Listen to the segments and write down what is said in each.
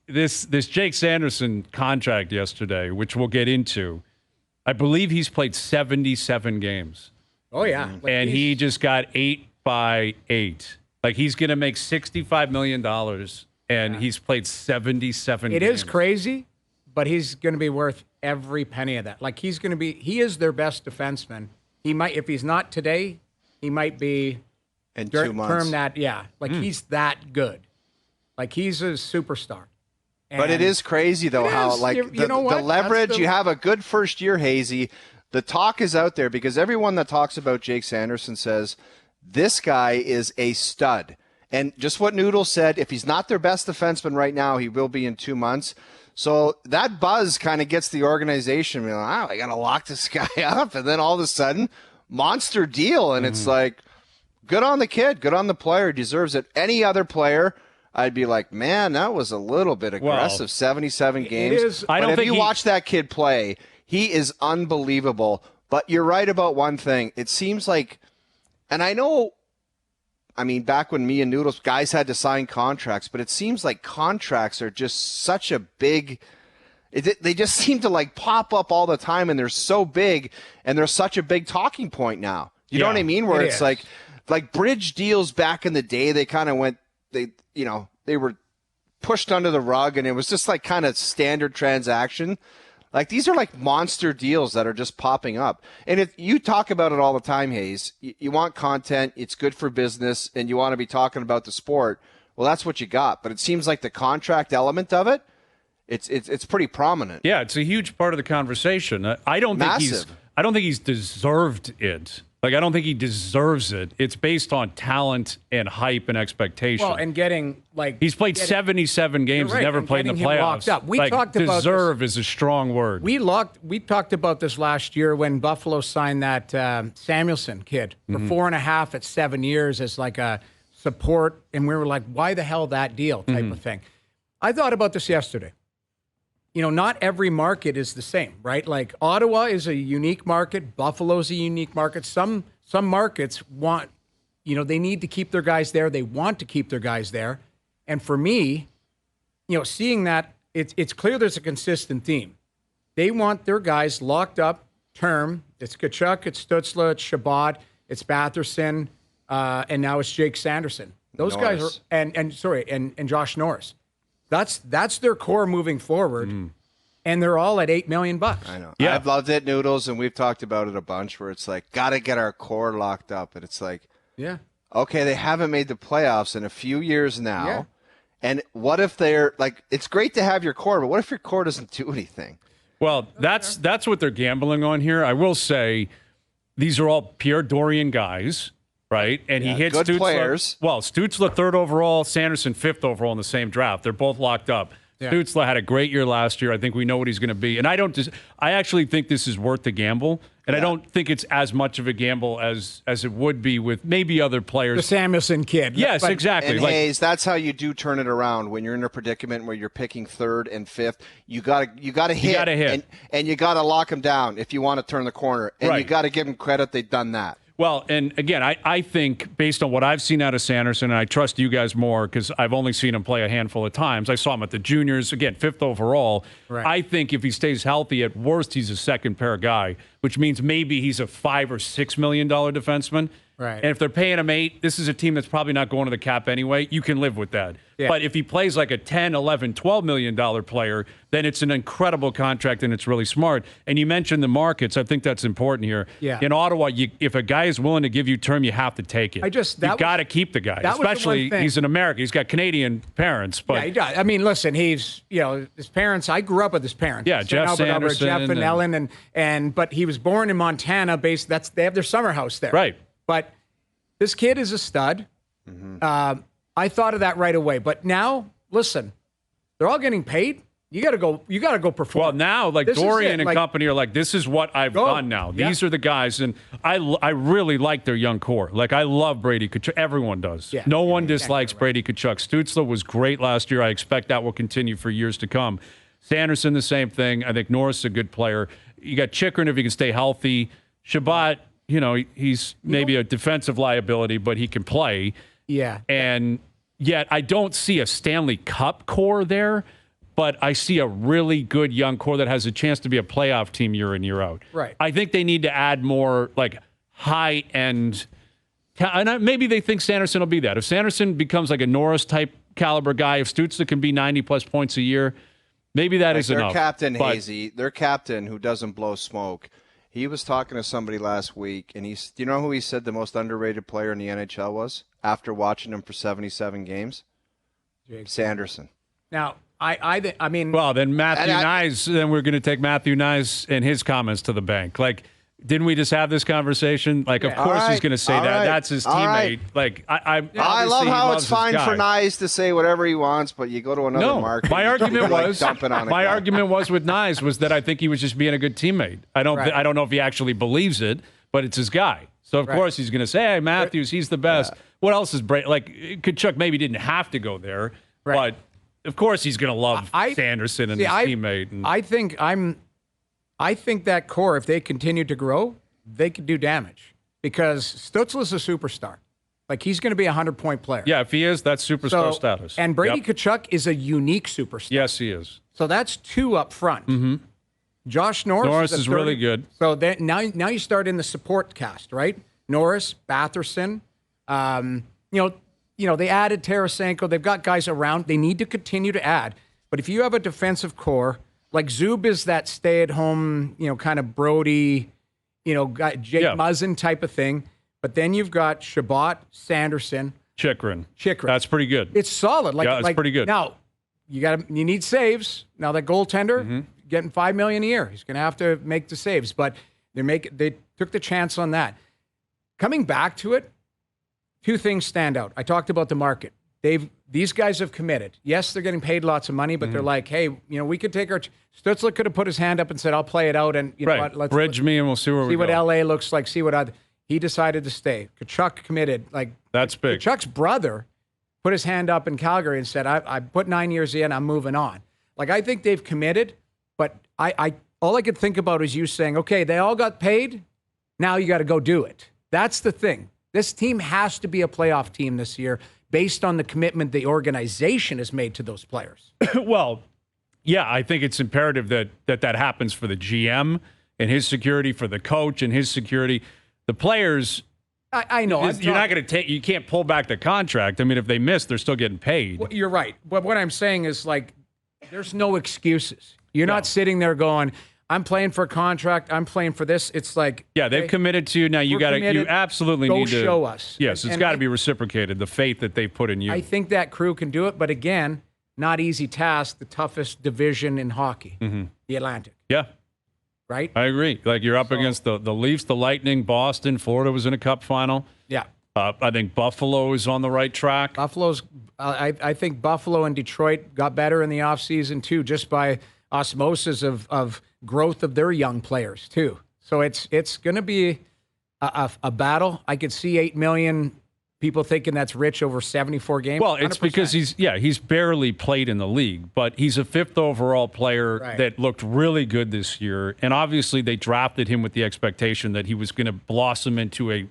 this Jake Sanderson contract yesterday, which we'll get into, I believe he's played 77 games. Oh, yeah. And he just got 8 by 8. Like, he's going to make $65 million, and he's played 77 games. It is crazy, but he's going to be worth every penny of that. Like, he is their best defenseman. He might, if he's not today, he might be in 2 months. He's that good. Like, he's a superstar. But it is crazy, though, how, like, the leverage, you have a good first year, Hazy. The talk is out there because everyone that talks about Jake Sanderson says this guy is a stud. And just what Noodle said, if he's not their best defenseman right now, he will be in 2 months. So that buzz kind of gets the organization, like, I got to lock this guy up. And then all of a sudden, monster deal. And it's like, good on the kid, good on the player, deserves it. Any other player, I'd be like, man, that was a little bit aggressive. Well, 77 games. It is. If you watch that kid play, he is unbelievable. But you're right about one thing. It seems like, and I know, I mean, back when me and Noodles, guys had to sign contracts, but it seems like contracts are just such a big, they just seem to like pop up all the time, and they're so big, and they're such a big talking point now. You know what I mean? Where it's like bridge deals back in the day, they kind of went, they were pushed under the rug, and it was just like kind of standard transaction. Like, these are like monster deals that are just popping up. And if you talk about it all the time, Hayes, you want content, it's good for business, and you want to be talking about the sport. Well, that's what you got. But it seems like the contract element of it, it's pretty prominent. Yeah, it's a huge part of the conversation. I don't think he's deserved it. Like, I don't think he deserves it. It's based on talent and hype and expectation. Well, and getting, like... He's played 77 games and never played in the playoffs. Up. We talked about deserve is a strong word. We talked about this last year when Buffalo signed that Samuelson kid for 4.5 at 7 years as like a support, and we were like, why the hell that deal type of thing. I thought about this yesterday. Not every market is the same, right? Like, Ottawa is a unique market. Buffalo's a unique market. Some markets want, they need to keep their guys there. They want to keep their guys there. And for me, seeing that, it's clear there's a consistent theme. They want their guys locked up term. It's Tkachuk, it's Stützle, it's Shabbat, it's Batherson, and now it's Jake Sanderson. Those guys are, and Josh Norris. That's their core moving forward, and they're all at $8 million. I know. Yeah. I've loved it, Noodles, and we've talked about it a bunch. Where it's like, got to get our core locked up, and it's like, okay, they haven't made the playoffs in a few years now, and what if they're like? It's great to have your core, but what if your core doesn't do anything? Well, that's what they're gambling on here. I will say, these are all Pierre Dorian guys. Right, and he hits good Stützle. Players. Well, Stützle 3rd overall, Sanderson 5th overall in the same draft. They're both locked up. Yeah. Stützle had a great year last year. I think we know what he's going to be. And I actually think this is worth the gamble. And I don't think it's as much of a gamble as it would be with maybe other players. The Samuelson kid. Yes, exactly. And Hayes, that's how you do turn it around when you're in a predicament where you're picking 3rd and 5th. You got to hit. And you got to lock them down if you want to turn the corner. And you got to give them credit. They've done that. Well, and again, I think based on what I've seen out of Sanderson, and I trust you guys more because I've only seen him play a handful of times. I saw him at the juniors, again, 5th overall. Right. I think if he stays healthy, at worst, he's a second pair guy, which means maybe he's a $5 or $6 million defenseman. Right. And if they're paying him 8, this is a team that's probably not going to the cap anyway. You can live with that. Yeah. But if he plays like a 10, 11, $12 million player, then it's an incredible contract and it's really smart. And you mentioned the markets. I think that's important here. Yeah. In Ottawa, if a guy is willing to give you term, you have to take it. You got to keep the guy, especially he's an American. He's got Canadian parents. But he does. I mean, listen, he's his parents. I grew up with his parents. Yeah, Jeff Sanderson, Jeff and Ellen, but he was born in Montana. They have their summer house there. Right. But this kid is a stud. Mm-hmm. I thought of that right away. But now, listen, they're all getting paid. You got to go perform. Well, now, like Dorian and company are like, this is what I've done now. These are the guys, and I really like their young core. Like, I love Brady Tkachuk. Everyone does. Yeah. No one dislikes Brady Tkachuk. Stützle was great last year. I expect that will continue for years to come. Sanderson, the same thing. I think Norris is a good player. You got Chikrin if he can stay healthy. Shabbat, he's maybe a defensive liability, but he can play. Yeah. And yet I don't see a Stanley Cup core there. but I see a really good young core that has a chance to be a playoff team year in, year out. Right. I think they need to add more like high-end, and maybe they think Sanderson will be that. If Sanderson becomes like a Norris-type caliber guy, if Stützle can be 90-plus points a year, maybe that is enough. Their captain, Hazy, their captain who doesn't blow smoke, he was talking to somebody last week, and do you know who he said the most underrated player in the NHL was after watching him for 77 games? Jake Sanderson. Now, I mean, well, then Matthew Nyes. Then we're going to take Matthew Nyes and his comments to the bank. Like, didn't we just have this conversation? Like, of course he's going to say that. That's his teammate. Like, I love how it's fine for Nyes to say whatever he wants, but you go to another market. My argument was argument was with Nyes was that I think he was just being a good teammate. I don't know if he actually believes it, but it's his guy. So of course he's going to say, "Hey, Matthews, he's the best." Yeah. What else is like Tkachuk maybe didn't have to go there, but of course he's going to love Sanderson and his teammate. And I think that core, if they continue to grow, they could do damage because Stützle is a superstar. Like, he's going to be a 100-point player. Yeah, if he is, that's superstar status. And Brady Tkachuk is a unique superstar. Yes, he is. So that's two up front. Mm-hmm. Josh Norris is really good. So now you start in the support cast, right? Norris, Batherson. They added Tarasenko. They've got guys around. They need to continue to add. But if you have a defensive core, like Zub is that stay-at-home, kind of Brody, Jake Muzzin type of thing. But then you've got Shabbat, Sanderson, Chychrun. That's pretty good. It's solid. It's pretty good. Now, you need saves. Now that goaltender getting $5 million a year, he's going to have to make the saves. But they took the chance on that. Coming back to it, two things stand out. I talked about the market. These guys have committed. Yes, they're getting paid lots of money, but they're like, hey, we could take our. Stützle could have put his hand up and said, "I'll play it out," and let's bridge me, and we'll see where we go. See what LA looks like. See what he decided to stay. Tkachuk committed. Like, that's big. Tkachuk's brother put his hand up in Calgary and said, "I put 9 years in. I'm moving on." Like, I think they've committed, but all I could think about is you saying, "Okay, they all got paid. Now you got to go do it." That's the thing. This team has to be a playoff team this year, based on the commitment the organization has made to those players. Well, yeah, I think it's imperative that happens for the GM and his security, for the coach and his security. The players, I know. You're not going to you can't pull back the contract. I mean, if they miss, they're still getting paid. Well, you're right. But what I'm saying is, like, there's no excuses. You're not sitting there going, "I'm playing for a contract. I'm playing for this." It's like, yeah, they've committed to you. Now you absolutely need to show us. Yes, it's got to be reciprocated. The faith that they put in you. I think that crew can do it, but again, not easy task. The toughest division in hockey, the Atlantic. Yeah, right. I agree. Like, you're up against the Leafs, the Lightning, Boston. Florida was in a Cup final. Yeah, I think Buffalo is on the right track. Buffalo's. I think Buffalo and Detroit got better in the offseason too, just by osmosis of growth of their young players too. So it's going to be a battle. I could see 8 million people thinking that's rich over 74 games. Well, it's 100%. because he's barely played in the league, but he's a 5th overall player that looked really good this year. And obviously they drafted him with the expectation that he was going to blossom into a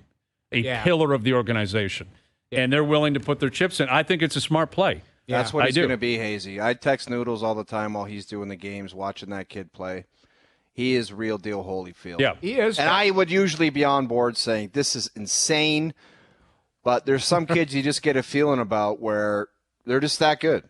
pillar of the organization. Yeah. And they're willing to put their chips in. I think it's a smart play. Yeah, that's what it's going to be, Hazy. I text Noodles all the time while he's doing the games, watching that kid play. He is real deal Holyfield. Yeah, he is. And I would usually be on board saying, this is insane. But there's some kids you just get a feeling about where they're just that good.